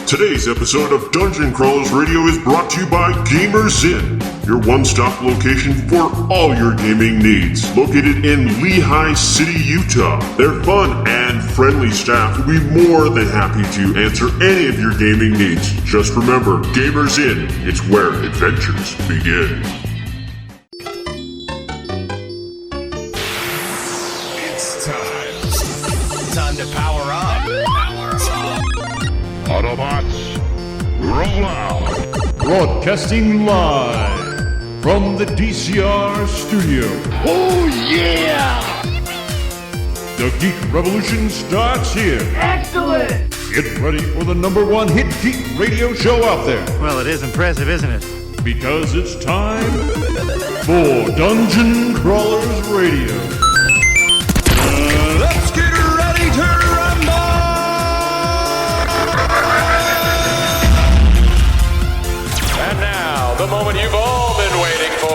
Today's episode of Dungeon Crawlers Radio is brought to you by Gamers Inn, your one-stop location for all your gaming needs. Located in Lehigh City, Utah, their fun and friendly staff will be more than happy to answer any of your gaming needs. Just remember, Gamers Inn, it's where adventures begin. It's time to power up. Autobots, roll out! Broadcasting live from the DCR studio. Oh yeah! The Geek Revolution starts here. Excellent! Get ready for the #1 hit geek radio show out there. Well, it is impressive, isn't it? Because it's time for Dungeon Crawlers Radio. Let's get ready to rumble! And now, the moment you've all been waiting for.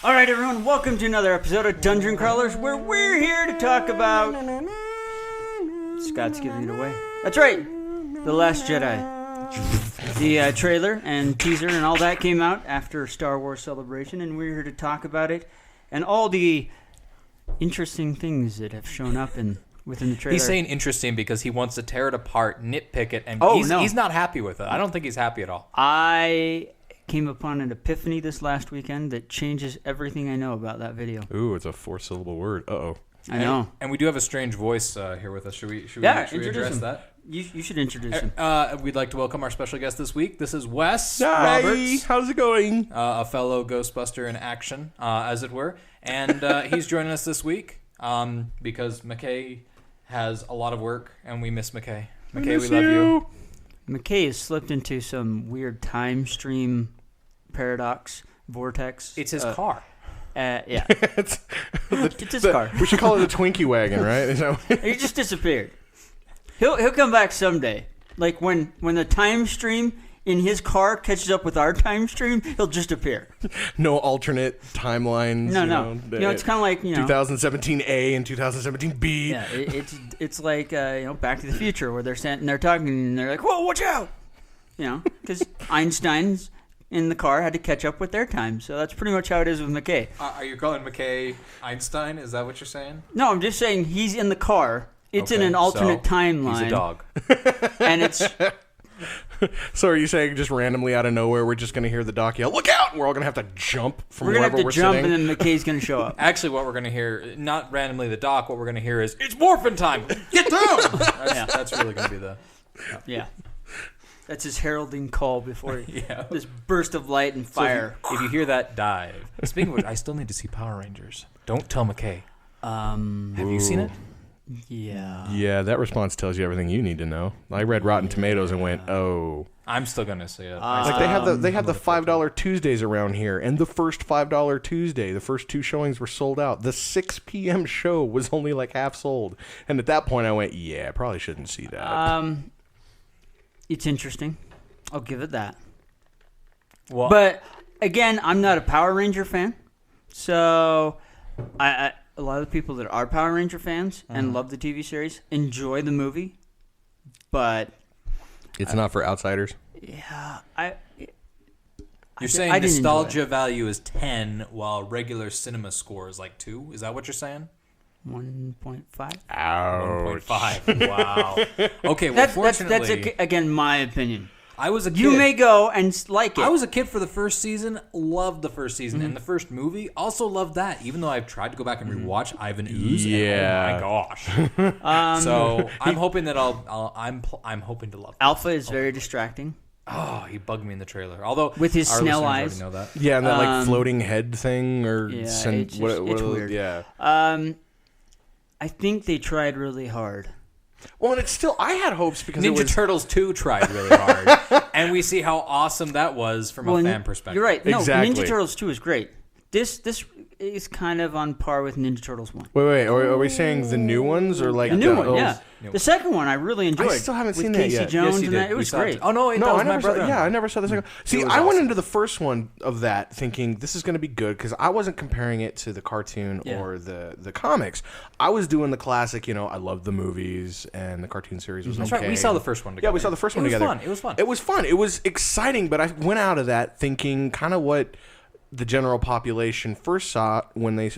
All right, everyone, welcome to another episode of Dungeon Crawlers, where we're here to talk about... Scott's giving it away. That's right, The Last Jedi. The trailer and teaser and all that came out after Star Wars Celebration, and we're here to talk about it and all the interesting things that have shown up within the trailer. He's saying interesting because he wants to tear it apart, nitpick it, and he's not happy with it. I don't think he's happy at all. I came upon an epiphany this last weekend that changes everything I know about that video. Ooh, it's a 4-syllable word. Uh-oh. I know. And we do have a strange voice here with us. Should we address that? You should introduce him. We'd like to welcome our special guest this week. This is Wes Hi, Roberts. how's it going? A fellow Ghostbuster in action, as it were. And he's joining us this week because McKay has a lot of work, and we miss McKay. McKay, we love you. McKay has slipped into some weird time stream paradox vortex. It's his car. Yeah. It's his car. We should call it the Twinkie wagon, right? Is that He just disappeared. He'll come back someday. Like when the time stream in his car catches up with our time stream, he'll just appear. No alternate timelines. No. It's kind of like 2017A and 2017B. Yeah, it's like Back to the Future, where they're talking and they're like, "Whoa, watch out!" Because Einstein's in the car had to catch up with their time. So that's pretty much how it is with McKay. Are you calling McKay Einstein? Is that what you're saying? No, I'm just saying he's in the car. It's in an alternate timeline. He's a dog. And it's... So are you saying just randomly out of nowhere we're just going to hear the doc yell, "Look out!" And we're all going to have to jump from we're wherever gonna we're have to jump sitting? and then McKay's going to show up. Actually, what we're going to hear, not randomly the doc, what we're going to hear is, "It's morphin' time! Get down!" That's really going to be the... Yeah. That's his heralding call before this burst of light and fire. So if you hear that, dive. Speaking of which, I still need to see Power Rangers. Don't tell McKay. Have you seen it? Yeah. Yeah, that response tells you everything you need to know. I read Rotten Tomatoes and went, oh. I'm still going to see it. Like they have the $5 Tuesdays around here, and the first $5 Tuesday, the first two showings were sold out. The 6 p.m. show was only like half sold, and at that point I went, yeah, I probably shouldn't see that. It's interesting. I'll give it that. Well, but again, I'm not a Power Ranger fan, so a lot of the people that are Power Ranger fans and love the TV series enjoy the movie, but it's not for outsiders. Yeah, you're saying nostalgia value is 10, while regular cinema score is like 2. Is that what you're saying? 1.5. Ouch. 1.5. Wow. Okay. Well, that's again my opinion. I was a kid. You may go and like it. I was a kid for the first season. Loved the first season and the first movie. Also loved that. Even though I've tried to go back and rewatch Ivan Ooze. Yeah. And, oh my gosh. So I'm hoping that I'm hoping to love it. Alpha is very distracting. Oh, he bugged me in the trailer. Although with his our Snell listeners eyes. already know that. Yeah, and that like floating head thing, or it's weird. Yeah. I think they tried really hard. Well, and it's still, I had hopes because Ninja Turtles 2 tried really hard, and we see how awesome that was from a fan perspective. You're right. No, Exactly. Ninja Turtles 2 is great. This is kind of on par with Ninja Turtles 1. Wait. Are we saying the new ones or like The new one, old- yeah. The second one I really enjoyed. I still haven't with seen that Casey yet. Jones Yes, you and that. did. It We was saw it. great. Oh no, No, that was I my never saw. brother. Yeah, I never saw the second. See, was I went awesome. into the first one of that thinking this is going to be good because I wasn't comparing it to the cartoon Yeah. or the comics. I was doing the classic. I loved the movies and the cartoon series was That's okay. right. We saw the first one together. Yeah, we saw the first one together. It was fun. It was fun. It was exciting, but I went out of that thinking kind of what the general population first thought when they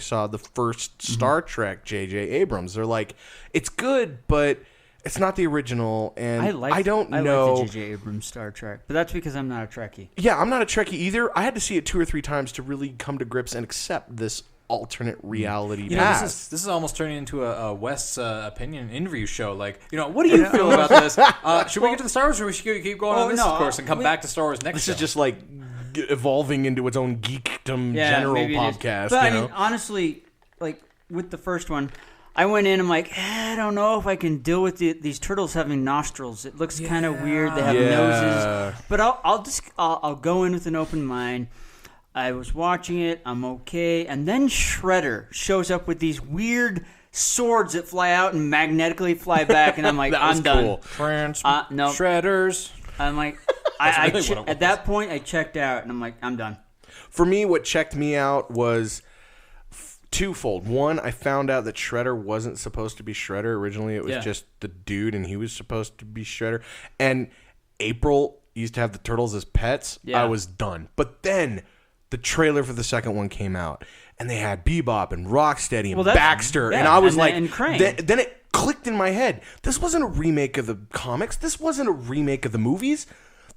saw the first Star Trek J.J. Abrams. They're like, it's good, but it's not the original, and I don't know. I like the J.J. Abrams Star Trek, but that's because I'm not a Trekkie. Yeah, I'm not a Trekkie either. I had to see it 2 or 3 times to really come to grips and accept this alternate reality path. This is almost turning into a West's opinion interview show. Like, what do you feel about this? Should we get to the Star Wars, or should we keep going on this course and come back to Star Wars next? This show? is just like evolving into its own geekdom general maybe it is. podcast. But I mean, honestly, like with the first one, I went in. I'm like, I don't know if I can deal with these turtles having nostrils. It looks kind of weird. They have noses. But I'll go in with an open mind. I was watching it. I'm okay. And then Shredder shows up with these weird swords that fly out and magnetically fly back, and I'm like, I'm done. Cool. No, Shredders. I'm like, at that point, I checked out, and I'm like, I'm done. For me, what checked me out was twofold. One, I found out that Shredder wasn't supposed to be Shredder. Originally, it was just the dude, and he was supposed to be Shredder. And April used to have the turtles as pets. Yeah. I was done. But then the trailer for the second one came out, and they had Bebop and Rocksteady and Baxter, and I was like, and Crane. Then it clicked in my head. This wasn't a remake of the comics. This wasn't a remake of the movies.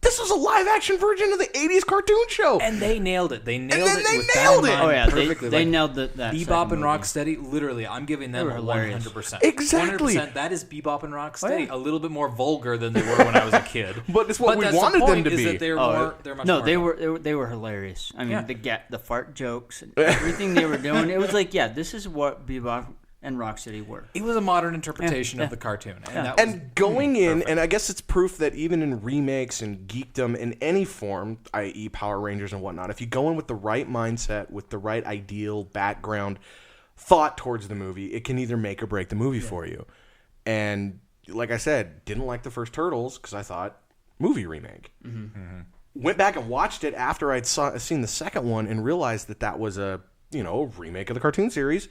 This was a live-action version of the 80s cartoon show. And they nailed it. They nailed then it. they with nailed that in it. mind Oh, yeah, perfectly. they nailed that Bebop second and movie. Rocksteady, literally, I'm giving them They were hilarious. 100%. Exactly. 100%. That is Bebop and Rocksteady. A little bit more vulgar than they were when I was a kid. But it's what we that's wanted the them point to is be. That they're much more they fun. were hilarious. I mean, Yeah. the fart jokes, and everything they were doing. It was like, this is what Bebop and Rocksteady were. It was a modern interpretation Yeah. of the cartoon. And, that was And going in, and I guess it's proof that even in remakes and geekdom in any form, i.e. Power Rangers and whatnot, if you go in with the right mindset, with the right ideal background thought towards the movie, it can either make or break the movie for you. And like I said, didn't like the first Turtles because I thought movie remake. Went back and watched it after I'd seen the second one and realized that was a remake of the cartoon series.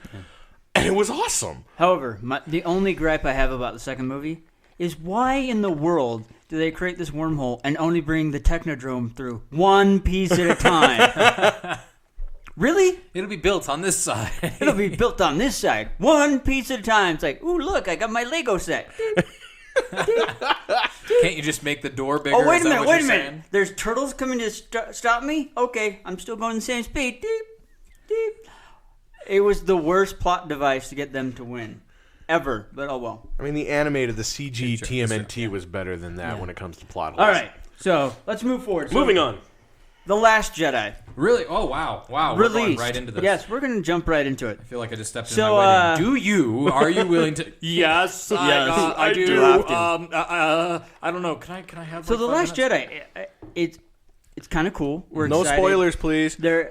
And it was awesome. However, the only gripe I have about the second movie is why in the world do they create this wormhole and only bring the Technodrome through one piece at a time? Really? It'll be built on this side. It'll be built on this side, one piece at a time. It's like, ooh, look, I got my Lego set. Can't you just make the door bigger? Oh, wait Is a that minute, what wait a you're minute. saying? There's turtles coming to stop me? Okay, I'm still going the same speed. Deep, deep. It was the worst plot device to get them to win. Ever. But oh well. I mean, the animated, the CG TMNT was better than that when it comes to plot holes. All right, so let's move forward. So, Moving on. The Last Jedi. Really? Oh, wow. We're going Released. right into this. Yes, we're going to jump right into it. I feel like I just stepped So, in my wedding. Are you willing to? Yes, I do. You have to. I don't know. Can I have? So like The 5 Last minutes? Jedi, it's kind of cool. We're No excited. spoilers, please. There,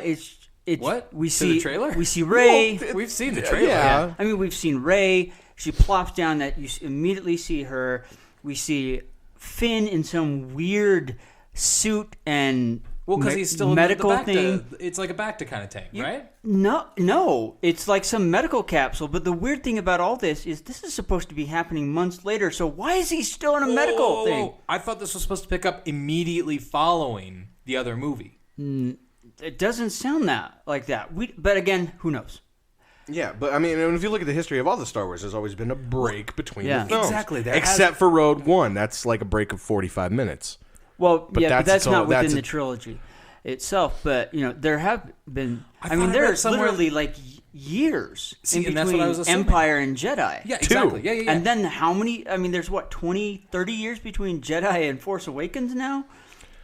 it's What? we To see the trailer? We see Rey. We've seen the trailer. Yeah. I mean, we've seen Rey. She plops down. That you immediately see her. We see Finn in some weird suit and Well, because he's still medical in the thing. It's like a Bacta kind of tank, right? No, it's like some medical capsule. But the weird thing about all this is this is supposed to be happening months later. So why is he still in a medical thing? I thought this was supposed to pick up immediately following the other movie. It doesn't sound like that. But again, who knows? Yeah, but I mean, if you look at the history of all the Star Wars, there's always been a break between Yeah. the films. Exactly. Except for Rogue One. That's like a break of 45 minutes. Well, But but that's not within that's the trilogy itself. But there have been. I mean, thought I there read are somewhere- literally like years See, in and that's between what I was assuming. Empire and Jedi. Yeah, exactly. Yeah. And then how many? I mean, there's what 20, 30 years between Jedi and Force Awakens now.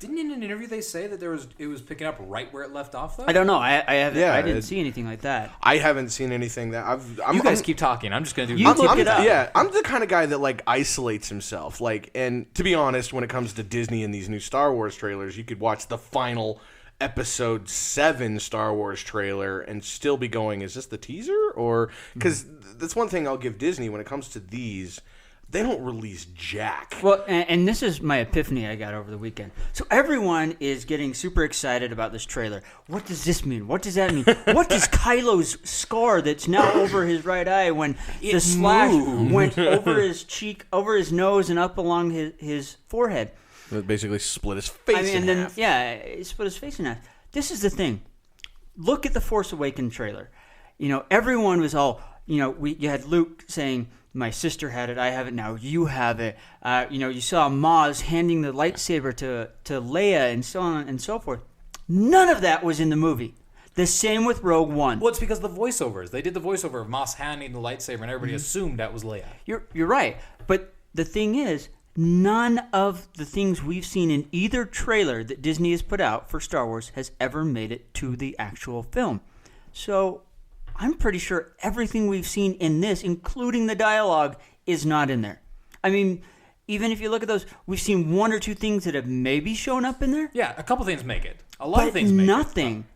Didn't in an interview they say that it was picking up right where it left off though? I don't know. I haven't. Yeah, I didn't it- see anything like that. I haven't seen anything that You guys keep talking. I'm just gonna do. You look it up. Yeah, I'm the kind of guy that like isolates himself. Like, and to be honest, when it comes to Disney and these new Star Wars trailers, you could watch the final Episode 7 Star Wars trailer and still be going, is this the teaser? Or because that's one thing I'll give Disney when it comes to these. They don't release jack. Well, and this is my epiphany I got over the weekend. So everyone is getting super excited about this trailer. What does this mean? What does that mean? What does Kylo's scar that's now over his right eye when the slash went over his cheek, over his nose, and up along his forehead? It basically split his face in half. Yeah, it split his face in half. This is the thing. Look at the Force Awakens trailer. Everyone was all, you had Luke saying, my sister had it, I have it now, you have it. You saw Maz handing the lightsaber to Leia and so on and so forth. None of that was in the movie. The same with Rogue One. Well, it's because of the voiceovers. They did the voiceover of Maz handing the lightsaber, and everybody assumed that was Leia. You're right. But the thing is, none of the things we've seen in either trailer that Disney has put out for Star Wars has ever made it to the actual film. So I'm pretty sure everything we've seen in this, including the dialogue, is not in there. I mean, even if you look at those, we've seen one or two things that have maybe shown up in there. Yeah, a couple things make it. A lot of things make nothing.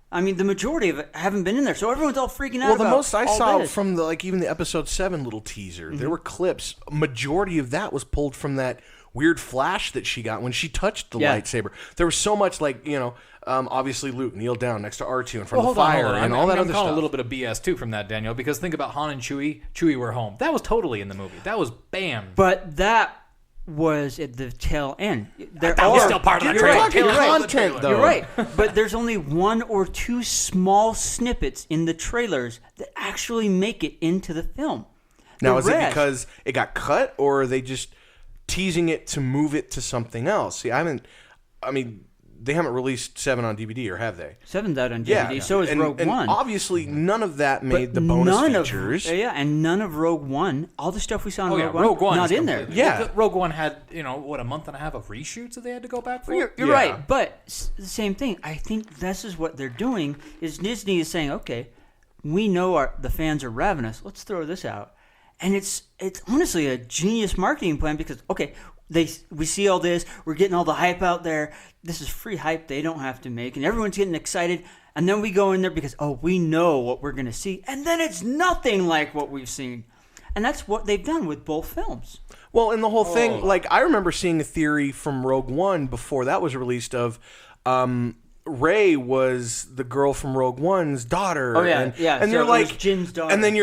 I mean, the majority of it haven't been in there, so everyone's all freaking out. Well, the about most I all saw this. from even the Episode 7 little teaser, there were clips. Majority of that was pulled from that weird flash that she got when she touched the lightsaber. There was so much obviously Luke kneeled down next to R2 in front of the fire and all that other stuff. I'm calling a little bit of BS too from that, Daniel, because think about Han and Chewie. Chewie were home. That was totally in the movie. That was bam. But that was at the tail end. That was still part of the trailer. You're talking content, though. You're right. But there's only one or two small snippets in the trailers that actually make it into the film. Now, is it because it got cut, or are they just teasing it to move it to something else? See, they haven't released 7 on DVD, or have they? 7's out on DVD. So is Rogue One. And obviously, none of that made the bonus features. And none of Rogue One, all the stuff we saw in Rogue One, not in there. Yeah. Rogue One had, a month and a half of reshoots that they had to go back for? You're right. But the same thing. I think this is what they're doing, is Disney is saying, okay, we know the fans are ravenous. Let's throw this out. And it's honestly a genius marketing plan because, okay, we see all this, we're getting all the hype out there. This is free hype they don't have to make, and everyone's getting excited. And then we go in there because, we know what we're going to see. And then it's nothing like what we've seen. And that's what they've done with both films. Well, and the whole thing, I remember seeing a theory from Rogue One before that was released of Rey was the girl from Rogue One's daughter. Oh yeah, And so you're like Jin's daughter. And then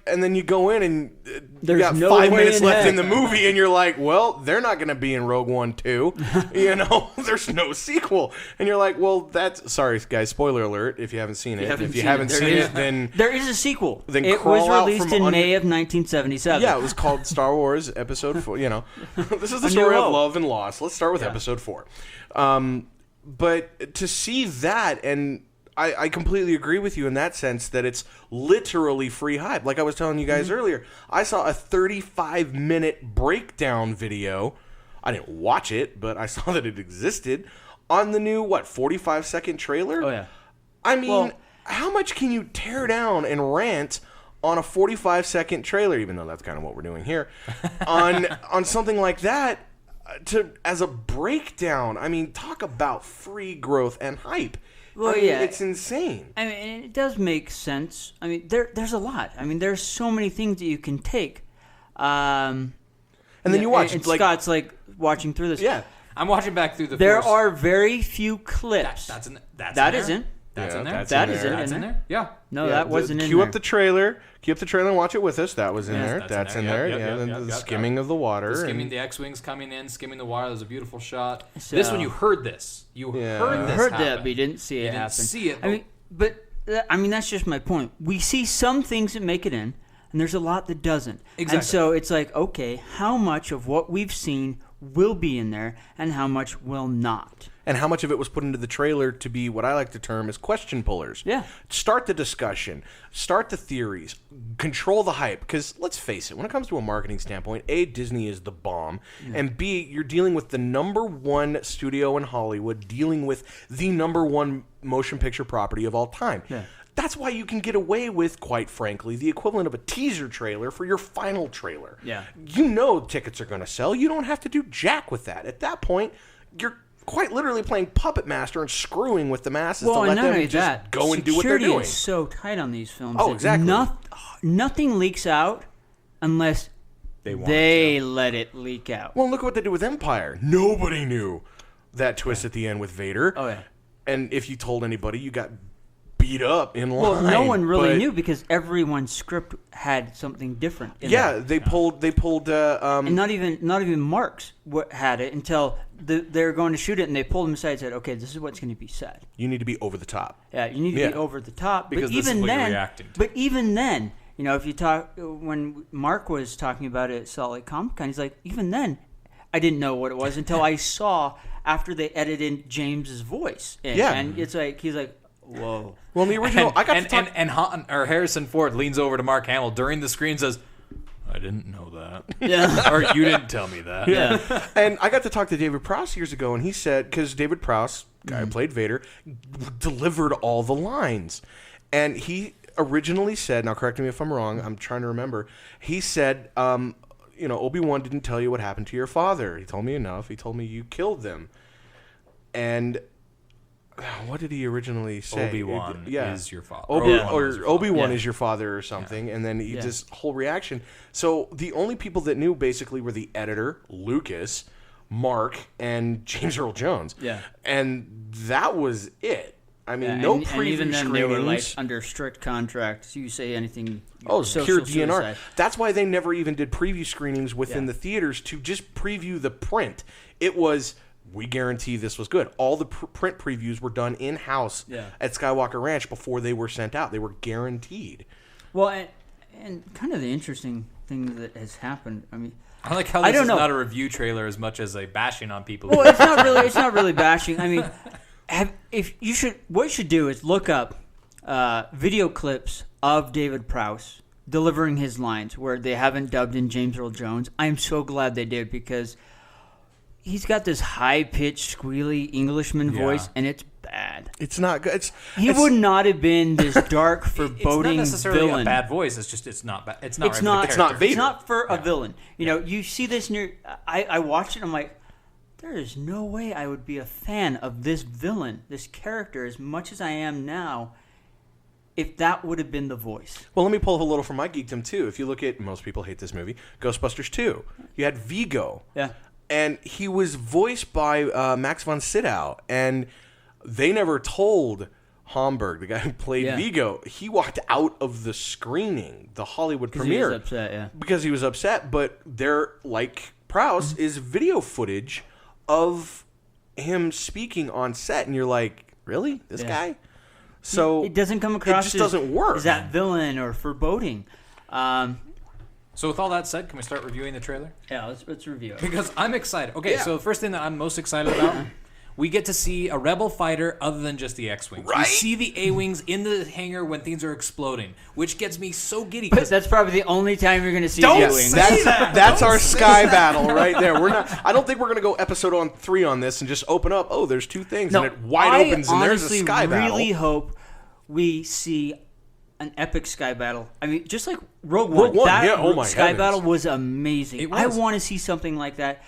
and then you go in and you got no 5 way minutes in left heck. in the movie, and you're like, well, they're not going to be in Rogue One 2. There's no sequel, and you're like, well, sorry guys, spoiler alert if you haven't seen it. If you haven't seen it, then there is a sequel. Then it crawl was out released from in May of 1977. Yeah, it was called Star Wars Episode 4. This is the A New story of Hope. love and loss. Let's start with Episode 4. But to see that, and I completely agree with you in that sense that it's literally free hype. Like I was telling you guys earlier, I saw a 35-minute breakdown video. I didn't watch it, but I saw that it existed on the new, 45-second trailer? Oh, yeah. I mean, how much can you tear down and rant on a 45-second trailer, even though that's kind of what we're doing here, on something like that as a breakdown? I mean, talk about free growth and hype. Well, it's insane. I mean, it does make sense. I mean, there's a lot. I mean, there's so many things that you can take. And then you watch. And Scott's watching through this. Yeah. I'm watching back through the There Force. are very few clips. That's in That there. isn't. That's in there. That's That in isn't there. That's in in there. there. Yeah. No, that wasn't in Cue there. up the trailer. Cue up the trailer and watch it with us. That was in there. That's That's in in there. there. Yep, Yeah. yep, The yep, skimming of the water. Skimming and- the X-wings coming in, skimming the wire. There's a beautiful shot. So- This one, you heard this. You Yeah. heard this. heard happen. that, but you didn't see it You didn't happen. see it, I mean, but that's just my point. We see some things that make it in, and there's a lot that doesn't. Exactly. And so it's like, okay, how much of what we've seen will be in there, and how much will not? And how much of it was put into the trailer to be what I like to term as question pullers. Yeah. Start the discussion. Start the theories. Control the hype. Because let's face it, when it comes to a marketing standpoint, A, Disney is the bomb. Yeah. And B, you're dealing with the #1 studio in Hollywood, dealing with the #1 motion picture property of all time. Yeah. That's why you can get away with, quite frankly, the equivalent of a teaser trailer for your final trailer. Yeah. You know tickets are going to sell. You don't have to do jack with that. At that point, you're quite literally playing puppet master and screwing with the masses Well, to let and not them only just that, go and do what they're security doing. is so tight on these films. Oh, that exactly. Nothing leaks out unless they let it leak out. Well, look at what they did with Empire. Nobody knew that twist at the end with Vader. Oh, yeah. And if you told anybody, you got beat up in line. Well, no one really but- knew because everyone's script had something different. Yeah, they pulled. And not even Mark's had it until they were going to shoot it, and they pulled him aside and said, "Okay, this is what's going to be said. You need to be over the top. Yeah, you need to be over the top." Because but this is even what you're then, reacting to. but even then, if you talk when Mark was talking about it at Salt Lake Comic Con, he's like, even then, I didn't know what it was until I saw after they edited in James's voice. And it's like he's like, whoa. Well, in the original, I got to talk. And Harrison Ford leans over to Mark Hamill during the screen and says, I didn't know that. Yeah. Or you didn't tell me that. Yeah. And I got to talk to David Prowse years ago, and he said, because David Prowse, guy who played Vader, delivered all the lines. And he originally said, now correct me if I'm wrong, I'm trying to remember, he said, Obi-Wan didn't tell you what happened to your father. He told me enough. He told me you killed them. And what did he originally say? Obi-Wan is your father. Obi-Wan is your father or something. Yeah. And then this whole reaction. So the only people that knew basically were the editor, Lucas, Mark, and James Earl Jones. Yeah. And that was it. I mean, and preview even then screenings. they were like under strict contract. So you say anything. Oh, social pure DNR. suicide. That's why they never even did preview screenings within the theaters to just preview the print. It was, we guarantee this was good. All the print previews were done in-house at Skywalker Ranch before they were sent out. They were guaranteed. Well, and kind of the interesting thing that has happened, I mean, I like how this is not a review trailer as much as a bashing on people. Well, it's not really bashing. I mean, what you should do is look up video clips of David Prowse delivering his lines where they haven't dubbed in James Earl Jones. I'm so glad they did because he's got this high-pitched, squealy Englishman voice, and it's bad. It's not good. He would not have been this dark, foreboding It's not necessarily villain. a bad voice. It's just it's not bad. It's not. It's right not. For the character. It's not for a villain. You see this near. I watched it. And I'm like, there is no way I would be a fan of this villain, this character, as much as I am now, if that would have been the voice. Well, let me pull a little from my geekdom, too. If you look at, most people hate this movie, Ghostbusters 2. You had Vigo. Yeah. And he was voiced by Max von Sydow. And they never told Homburg, the guy who played Vigo, he walked out of the screening, the Hollywood premiere. He was upset, yeah. Because he was upset. But there, like Prowse, is video footage of him speaking on set, and you're like, really, this guy? So it doesn't come across. It just doesn't work. As that villain or foreboding. So with all that said, can we start reviewing the trailer? Yeah, let's review it. Because I'm excited. Okay, so the first thing that I'm most excited about, we get to see a Rebel fighter other than just the X-Wings. Right? We see the A-Wings in the hangar when things are exploding, which gets me so giddy. But that's probably the only time you're going to see Don't A-Wings. say That's our sky battle right there. We're not. I don't think we're going to go episode 3 on this and just open up. Oh, there's 2 things, and it wide opens, and there's a sky battle. I really hope we see an epic sky battle. I mean, just like Rogue One. That sky heavens. battle was amazing. It was. I want to see something like that.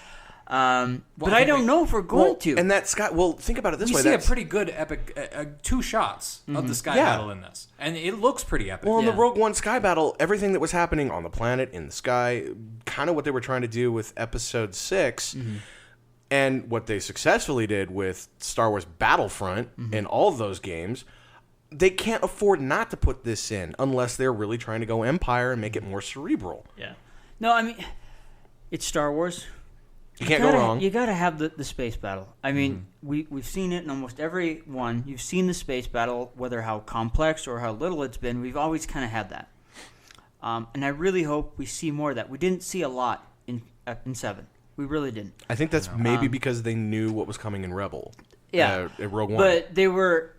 But I don't know if we're going to. And that sky. Well, think about it this we way. see a pretty good epic 2 shots of the sky battle in this, and it looks pretty epic. Well, in the Rogue One sky battle, everything that was happening on the planet, in the sky, kind of what they were trying to do with Episode 6, and what they successfully did with Star Wars Battlefront and all of those games. They can't afford not to put this in unless they're really trying to go Empire and make it more cerebral. Yeah. No, I mean, it's Star Wars. You can't go wrong. You got to have the space battle. I mean, we've seen it in almost every one. You've seen the space battle, whether how complex or how little it's been. We've always kind of had that. And I really hope we see more of that. We didn't see a lot in 7. We really didn't. I think that's maybe because they knew what was coming in Rebel. Yeah. At Rogue One. But they were...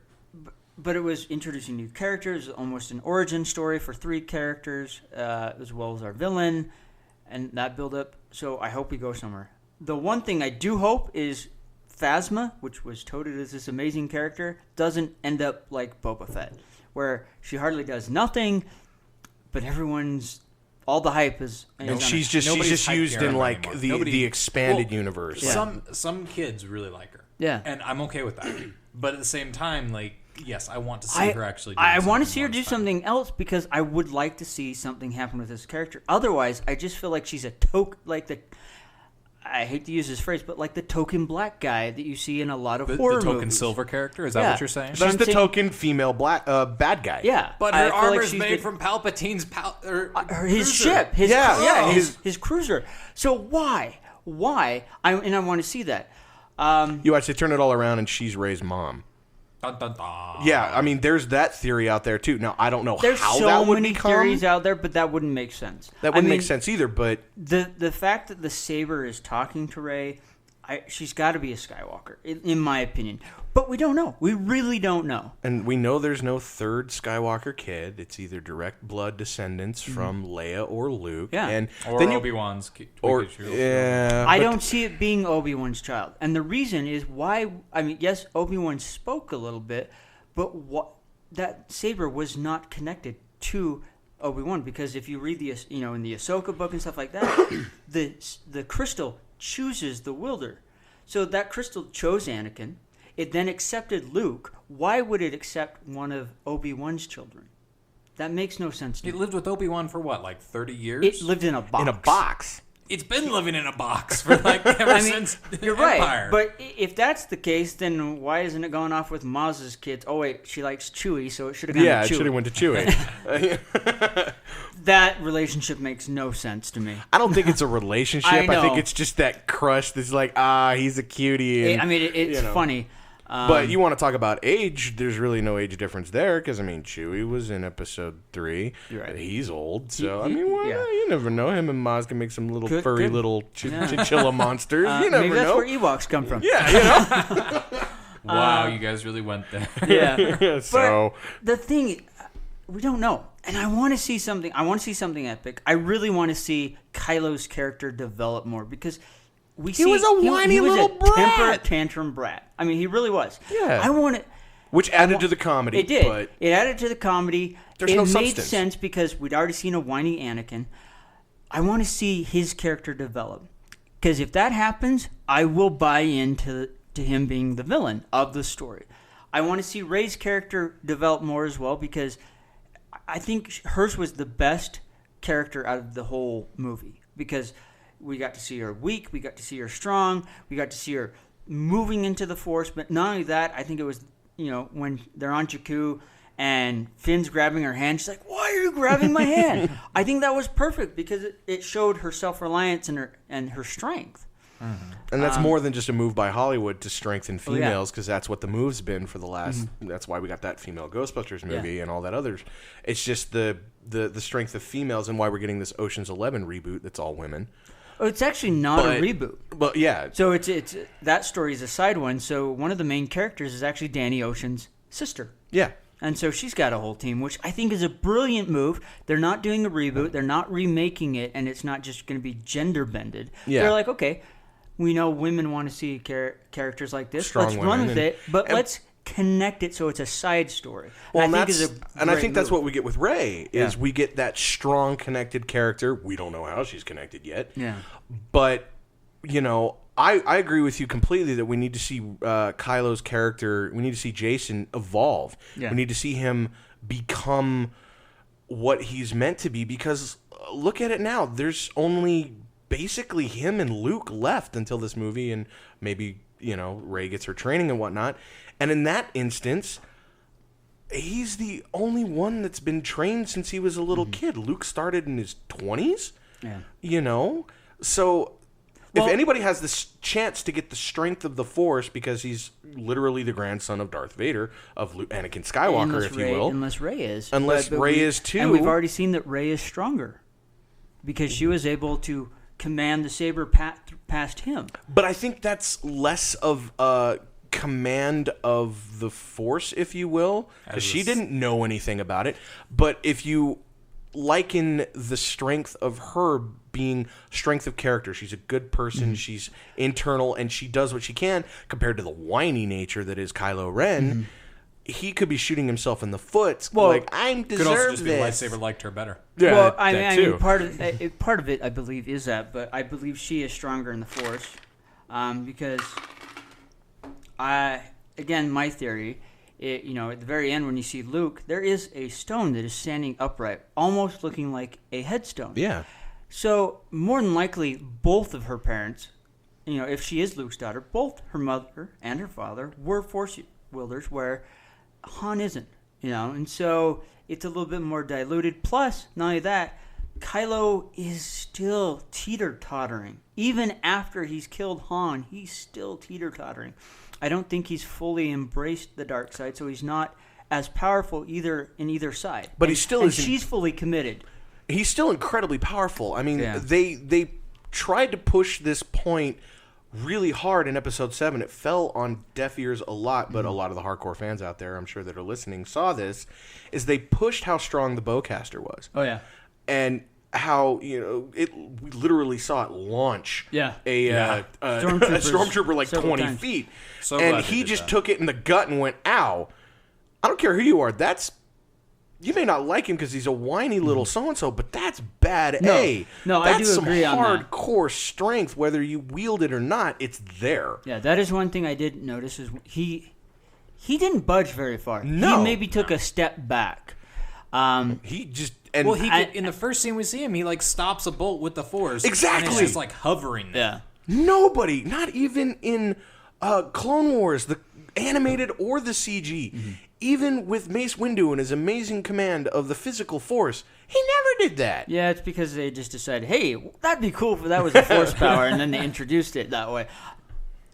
But it was introducing new characters, almost an origin story for 3 characters, as well as our villain, and that build up. So I hope we go somewhere. The one thing I do hope is Phasma, which was touted as this amazing character, doesn't end up like Boba Fett, where she hardly does nothing, but all the hype is. And she's just used in like the expanded universe. Yeah. Some kids really like her. Yeah. And I'm okay with that. But at the same time, like, yes, I want to see her actually do I want to something see her more do inspiring. something else because I would like to see something happen with this character. Otherwise, I just feel like she's I hate to use this phrase, but like the token black guy that you see in a lot of horror The token movies. silver character? Is that Yeah. what you're saying? But She's I'm the saying- token female bad guy. Yeah. But I her feel like armor's she's made the- from Palpatine's his ship, his Yeah. his cruiser. So why? I want to see that. You actually turn it all around, and she's Rey's mom. Dun, dun, dun. Yeah, I mean, there's that theory out there too. Now, I don't know There's how so that would many become. theories out there, but that wouldn't make sense. That wouldn't I mean, make sense either. But The fact that the saber is talking to Rey, she's got to be a Skywalker, in my opinion. But we don't know. We really don't know. and we know there's no third Skywalker kid. It's either direct blood descendants from Leia or Luke. Yeah. and Or then Obi-Wan's or yeah. I but- don't see it being Obi-Wan's child. And the reason is why, I mean, yes, Obi-Wan spoke a little bit, but that saber was not connected to Obi-Wan, because if you read in the Ahsoka book and stuff like that, the crystal chooses the wielder. So that crystal chose Anakin. It then accepted Luke. Why would it accept one of Obi-Wan's children? That makes no sense to It me. lived with Obi-Wan for what, like 30 years? It lived in a box. in a box. It's been living in a box for like ever since You're Empire. right, but if that's the case, then why isn't it going off with Maz's kids? Oh wait, she likes Chewie, so it should have gone Yeah, it to Chewie. should have went to Chewie. That relationship makes no sense to me. I don't think it's a relationship. I I think know. it's just that crush that's like, he's a cutie. And, It's funny. but you want to talk about age? There's really no age difference there because I mean, Chewie was in Episode 3. You're right. He's old, so I mean, why yeah. not? You never know. Him and Maz can make some little Good- furry good. little chinchilla monsters. You never Maybe that's know. where Ewoks come from. Yeah, you know. wow, you guys really went there. Yeah. So But the thing, we don't know. And I want to see something. I want to see something epic. I really want to see Kylo's character develop more because he was a whiny little brat. temper tantrum brat. I mean, he really was. Yeah. I want to. which added to the comedy. It did. But It added to the comedy. There's it no made substance. sense because we'd already seen a whiny Anakin. I want to see his character develop. Because if that happens, I will buy into him being the villain of the story. I want to see Rey's character develop more as well because I think hers was the best character out of the whole movie. Because we got to see her weak, we got to see her strong, we got to see her moving into the Force. But not only that, I think it was, when they're on Jakku and Finn's grabbing her hand, she's like, "Why are you grabbing my hand?" I think that was perfect because it showed her self-reliance and her strength. and that's more than just a move by Hollywood to strengthen Oh, yeah. females because that's what the move's been for the last. That's why we got that female Ghostbusters movie and all that others. It's just the strength of females and why we're getting this Ocean's 11 reboot that's all women. Oh, it's actually not a reboot. But yeah, So it's that story is a side one. So one of the main characters is actually Danny Ocean's sister. yeah. And so she's got a whole team, which I think is a brilliant move. They're not doing a reboot. They're not remaking it, and it's not just going to be gender bended. Yeah. They're like, okay, we know women want to see characters like this. Strong Let's run women with and- it, but and- let's connect it so it's a side story. Well, And I that's think I think that's what we get with Rey is Yeah. we get that strong connected character. We don't know how she's connected yet. Yeah. But I agree with you completely that we need to see Kylo's character. We need to see Jason evolve. Yeah. We need to see him become what he's meant to be. Because look at it now. There's only basically him and Luke left until this movie, and maybe Rey gets her training and whatnot. And in that instance, he's the only one that's been trained since he was a little kid. Luke started in his 20s. Yeah. So Well- if anybody has this chance to get the strength of the Force because he's literally the grandson of Darth Vader, of Anakin Skywalker, if you will. Unless Rey is. Unless Rey is too. And we've already seen that Rey is stronger because she was able to command the saber past him. But I think that's less of a command of the Force, if you will, because she didn't know anything about it. But if you liken the strength of her being strength of character, she's a good person, she's internal, and she does what she can, compared to the whiny nature that is Kylo Ren, he could be shooting himself in the foot. Well, like, I Could also deserve just be the this. lightsaber liked her better. Yeah, Well, I that mean, too. part of it, I believe, is that, but I believe she is stronger in the Force, because Again, my theory, at the very end when you see Luke, there is a stone that is standing upright, almost looking like a headstone. Yeah. So more than likely, both of her parents, if she is Luke's daughter, both her mother and her father were Force wielders, where Han isn't. And so it's a little bit more diluted. Plus, not only that, Kylo is still teeter-tottering. Even after he's killed Han, he's still teeter-tottering. I don't think he's fully embraced the dark side, so he's not as powerful in either side. But he still is. She's fully committed. He's still incredibly powerful. I mean, they tried to push this point really hard in Episode 7. It fell on deaf ears a lot, but a lot of the hardcore fans out there, I'm sure that are listening, saw this, is they pushed how strong the bowcaster was. Oh, yeah. And how, we literally saw it launch a stormtrooper like 20 feet. So and he just took it in the gut and went, ow. I don't care who you are. You may not like him because he's a whiny little so-and-so, but that's bad A. No, I do agree on that. That's some hardcore strength, whether you wield it or not, it's there. Yeah, that is one thing I did notice is he didn't budge very far. No. He maybe took a step back. He just... And in the first scene we see him, he like stops a bolt with the Force. Exactly. And it's just like hovering there. Yeah. Nobody, not even in Clone Wars, the animated or the CG, even with Mace Windu and his amazing command of the physical force, he never did that. Yeah, it's because they just decided, hey, that'd be cool if that was a Force power, and then they introduced it that way.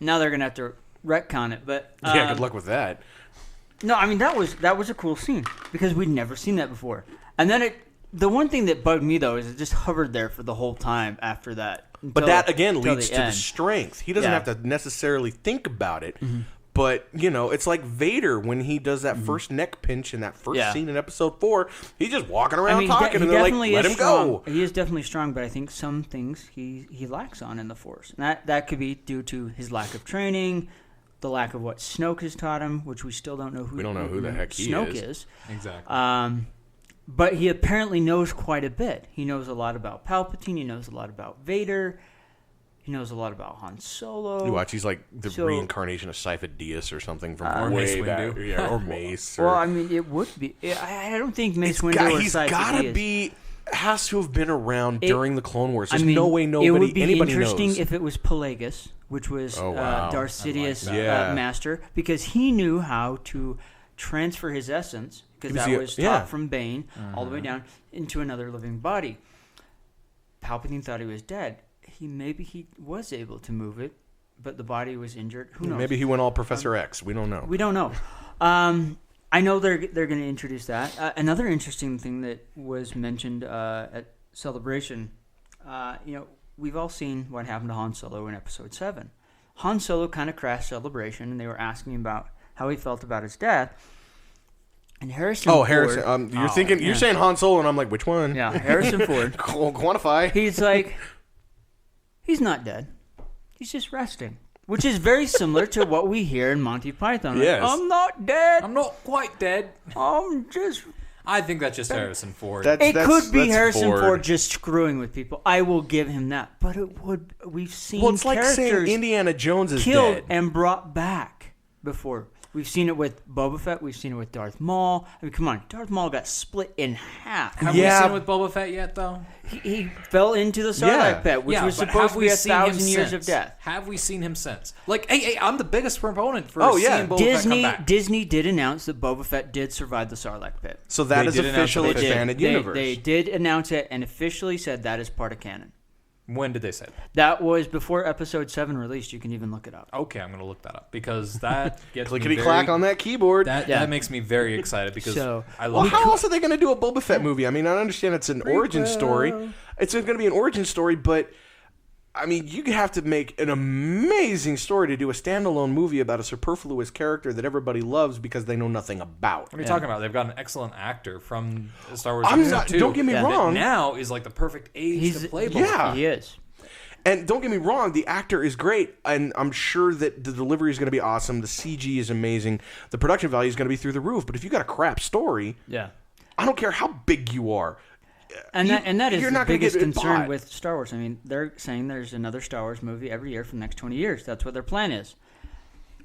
Now they're going to have to retcon it, but... yeah, good luck with that. No, I mean, that was a cool scene, because we'd never seen that before. And then the one thing that bugged me, though, is it just hovered there for the whole time after that. But that, again, leads to the strength. He doesn't have to necessarily think about it. But, it's like Vader when he does that first neck pinch in that first scene in Episode 4. He's just walking around talking, and they're like, let him go. He is definitely strong, but I think some things he lacks on in the Force. And that could be due to his lack of training, the lack of what Snoke has taught him, which we still don't know who. We don't know who the heck Snoke he is. Exactly. But he apparently knows quite a bit. He knows a lot about Palpatine. He knows a lot about Vader. He knows a lot about Han Solo. You watch, he's like the reincarnation of Sifo Dyas or something from Mace way back. Windu. Yeah, or Mace. Well, I mean, it would be. I don't think Mace Windu or he's Sifo got to Dyas. has to have been around during the Clone Wars. There's I mean, no way it would be anybody interesting knows. if it was Pelagus, which was Darth Sidious' like that. master, because he knew how to transfer his essence, because that was taught from Bane all the way down into another living body. Palpatine thought he was dead. Maybe he was able to move it, but the body was injured. Who knows? Maybe he went all Professor X. We don't know. We don't know. I know they're going to introduce that. Another interesting thing that was mentioned at Celebration, we've all seen what happened to Han Solo in Episode 7. Han Solo kind of crashed Celebration, and they were asking him about how he felt about his death. And Harrison Ford... Harrison. You're saying Han Solo, and I'm like, which one? Yeah, Harrison Ford. Quantify. He's like... He's not dead. He's just resting. Which is very similar to what we hear in Monty Python. Like, Yes. I'm not dead. I'm not quite dead. I'm just... I think that's just Harrison Ford. It could be Harrison Ford just screwing with people. I will give him that. But it would... We've seen Well, it's like saying characters Indiana Jones is killed dead. and brought back before. We've seen it with Boba Fett. We've seen it with Darth Maul. I mean, come on. Darth Maul got split in half. Have we seen it with Boba Fett yet, though? He fell into the Sarlacc pit, which was supposed to be 1,000 years of death. Have we seen him since? Like, hey, I'm the biggest proponent for seeing Boba Fett come back. Disney did announce that Boba Fett did survive the Sarlacc pit. So that is official expanded universe. They did announce it and officially said that is part of canon. When did they say That was before Episode 7 released. You can even look it up. Okay, I'm going to look that up because that gets me Clickety-clack on that keyboard. That makes me very excited because I love how else are they going to do a Boba Fett movie? I mean, I understand it's an origin story. It's going to be an origin story, but I mean, you have to make an amazing story to do a standalone movie about a superfluous character that everybody loves because they know nothing about. What are you talking about? They've got an excellent actor from Star Wars. Don't get me wrong. That now is like the perfect age to play Boba Fett. Yeah, he is. And don't get me wrong, the actor is great, and I'm sure that the delivery is going to be awesome. The CG is amazing. The production value is going to be through the roof. But if you got a crap story, I don't care how big you are. And that is the biggest concern bought. with Star Wars. I mean, they're saying there's another Star Wars movie every year for the next 20 years. That's what their plan is.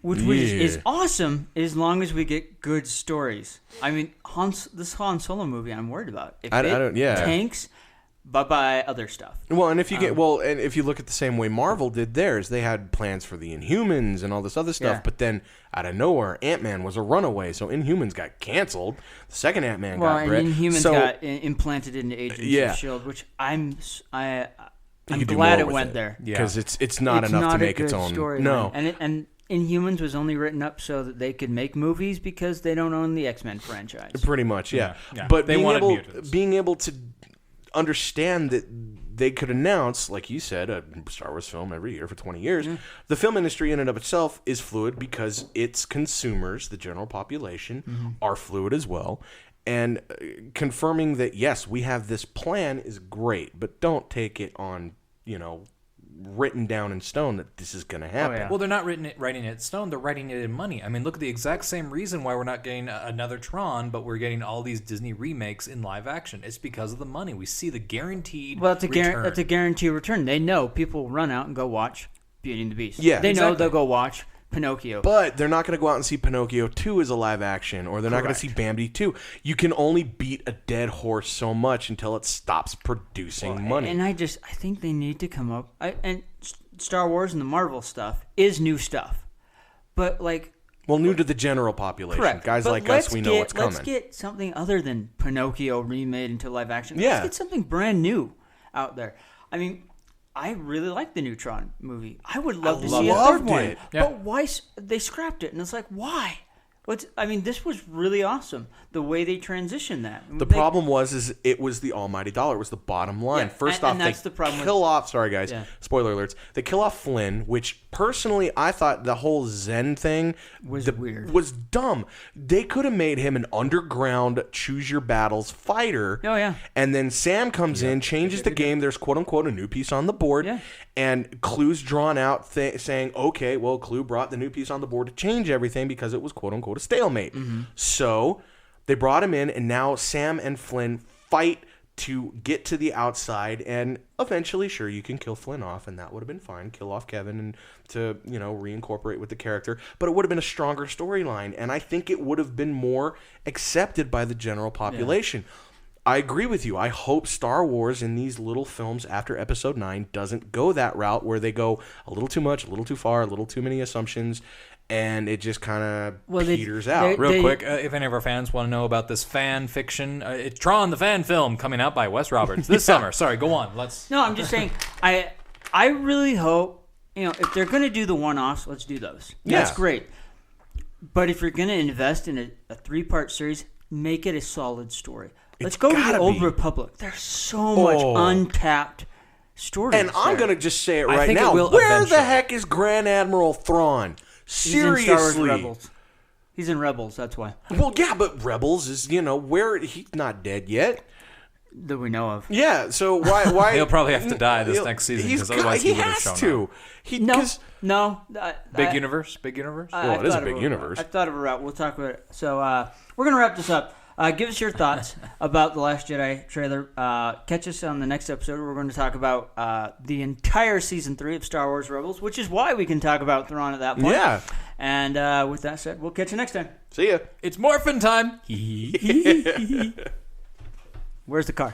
Which is awesome as long as we get good stories. I mean, this Han Solo movie, I'm worried about. If tanks, bye-bye other stuff. Well, and if you and if you look at the same way Marvel did theirs, they had plans for the Inhumans and all this other stuff, but then out of nowhere, Ant-Man was a runaway, so Inhumans got canceled. The second Ant-Man got and Inhumans got implanted into Agents of S.H.I.E.L.D., which I'm glad it went there. Because it's not enough to make its own. Story no. And Inhumans was only written up so that they could make movies because they don't own the X-Men franchise. Pretty much, yeah. But being able to understand that they could announce, like you said, a Star Wars film every year for 20 years. The film industry in and of itself is fluid because its consumers, the general population, are fluid as well. And confirming that, yes, we have this plan is great, but don't take it on, written down in stone that this is going to happen. Oh, yeah. Well, they're not writing it in stone. They're writing it in money. I mean, look at the exact same reason why we're not getting another Tron, but we're getting all these Disney remakes in live action. It's because of the money. We see the guaranteed return. That's a guaranteed return. They know people will run out and go watch Beauty and the Beast. Yeah, they know they'll go watch Pinocchio. But they're not going to go out and see Pinocchio 2 as a live action, or they're not going to see Bambi 2. You can only beat a dead horse so much until it stops producing money. And I think they need to come up. And Star Wars and the Marvel stuff is new stuff. But new to the general population. Correct. Guys but like us, we know what's coming. Let's get something other than Pinocchio remade into live action. Yeah. Let's get something brand new out there. I mean, I really like the new Tron movie. I would love to see a third one. Yeah. But why they scrapped it? And it's like, why? This was really awesome. The way they transitioned that. The problem was it was the almighty dollar. It was the bottom line. Yeah, First off, that's they the problem kill off. Sorry, guys. Yeah. Spoiler alerts. They kill off Flynn, which personally I thought the whole Zen thing was weird. Was dumb. They could have made him an underground choose your battles fighter. Oh yeah. And then Sam comes in, changes the game. There's quote unquote a new piece on the board. Yeah. And Clue's drawn out saying, okay, well, Clue brought the new piece on the board to change everything because it was quote unquote a stalemate. So they brought him in, and now Sam and Flynn fight to get to the outside, and eventually, sure, you can kill Flynn off, and that would have been fine. Kill off Kevin and to, reincorporate with the character. But it would have been a stronger storyline, and I think it would have been more accepted by the general population. Yeah. I agree with you. I hope Star Wars in these little films after Episode 9 doesn't go that route where they go a little too much, a little too far, a little too many assumptions, and it just kind of peters out. Real quick, if any of our fans want to know about this fan fiction, it's Tron, the fan film, coming out by Wes Roberts this summer. Sorry, go on. No, I'm just saying, I really hope, if they're going to do the one-offs, let's do those. Yeah. That's great. But if you're going to invest in a 3-part series, make it a solid story. Let's go to the Old Republic. There's so much untapped stories. And I'm going to just say it right now. Where the heck is Grand Admiral Thrawn? Seriously. He's in Star Wars Rebels. He's in Rebels, that's why. Well, yeah, but Rebels is, where he's not dead yet. That we know of. Yeah, so why he'll probably have to die this next season because otherwise he would have shown up. No. Big universe? Well, it is a big universe. I thought of a route. We'll talk about it. So we're going to wrap this up. Give us your thoughts about The Last Jedi trailer. Catch us on the next episode. We're going to talk about the entire Season 3 of Star Wars Rebels, which is why we can talk about Thrawn at that point. Yeah. And with that said, we'll catch you next time. See ya. It's morphin' time. Where's the car?